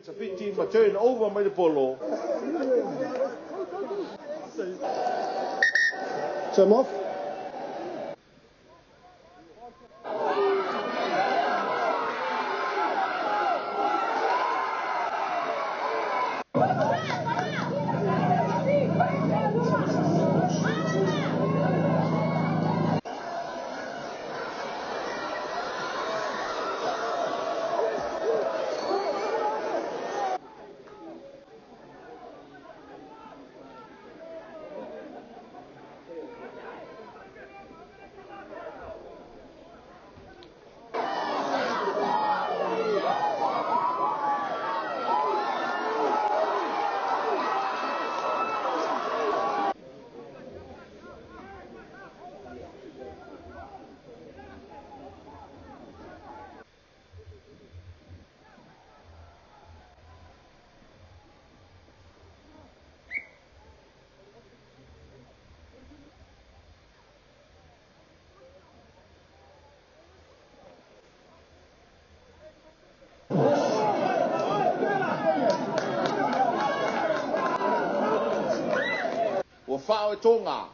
Sa Fiji ma turn over mai le polo. Time off. Wafao Tonga.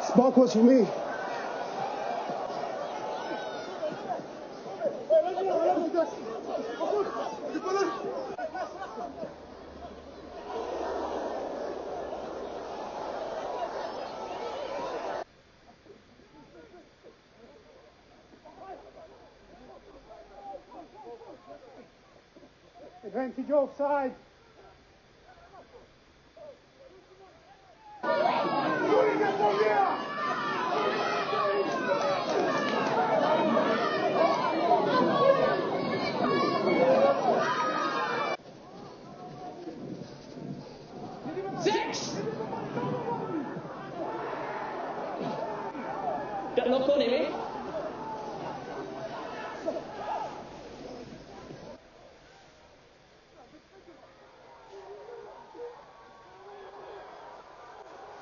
Spark was for me. Advantage offside.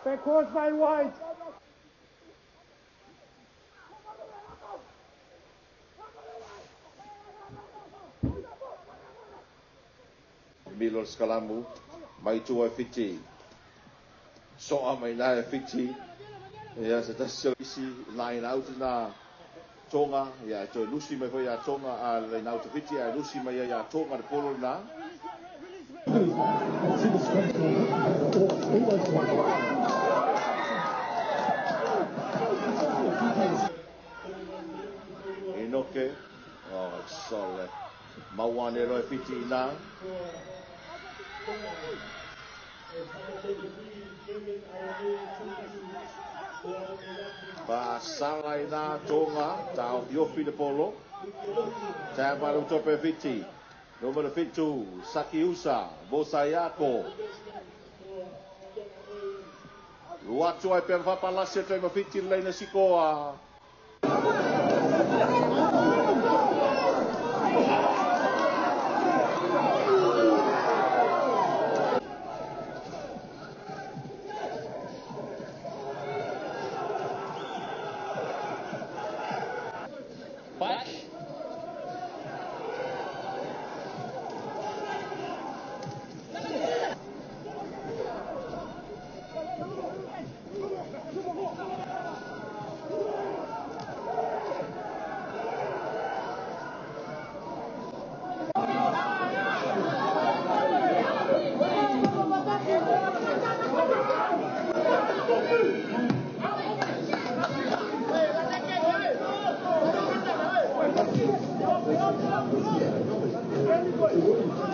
Backwards by White. Milos Kalamu, mai tua Fiji. Soa mai na Fiji. Ya sa tasio isi line out na Tonga, ya to Lucy mai foi a Tonga a line out Fiji, a Lucy mai ya Tonga de polo na. Inoke, oh sole, mawane roi Fiji na. Pasalai na Tonga, tau Yofi de polo. Tau baru tope Fiji. Nomor 7, Sakiusa, Bosayako. Luatu ai pe whapalasia tui mawhiti leina sikoa. Everybody.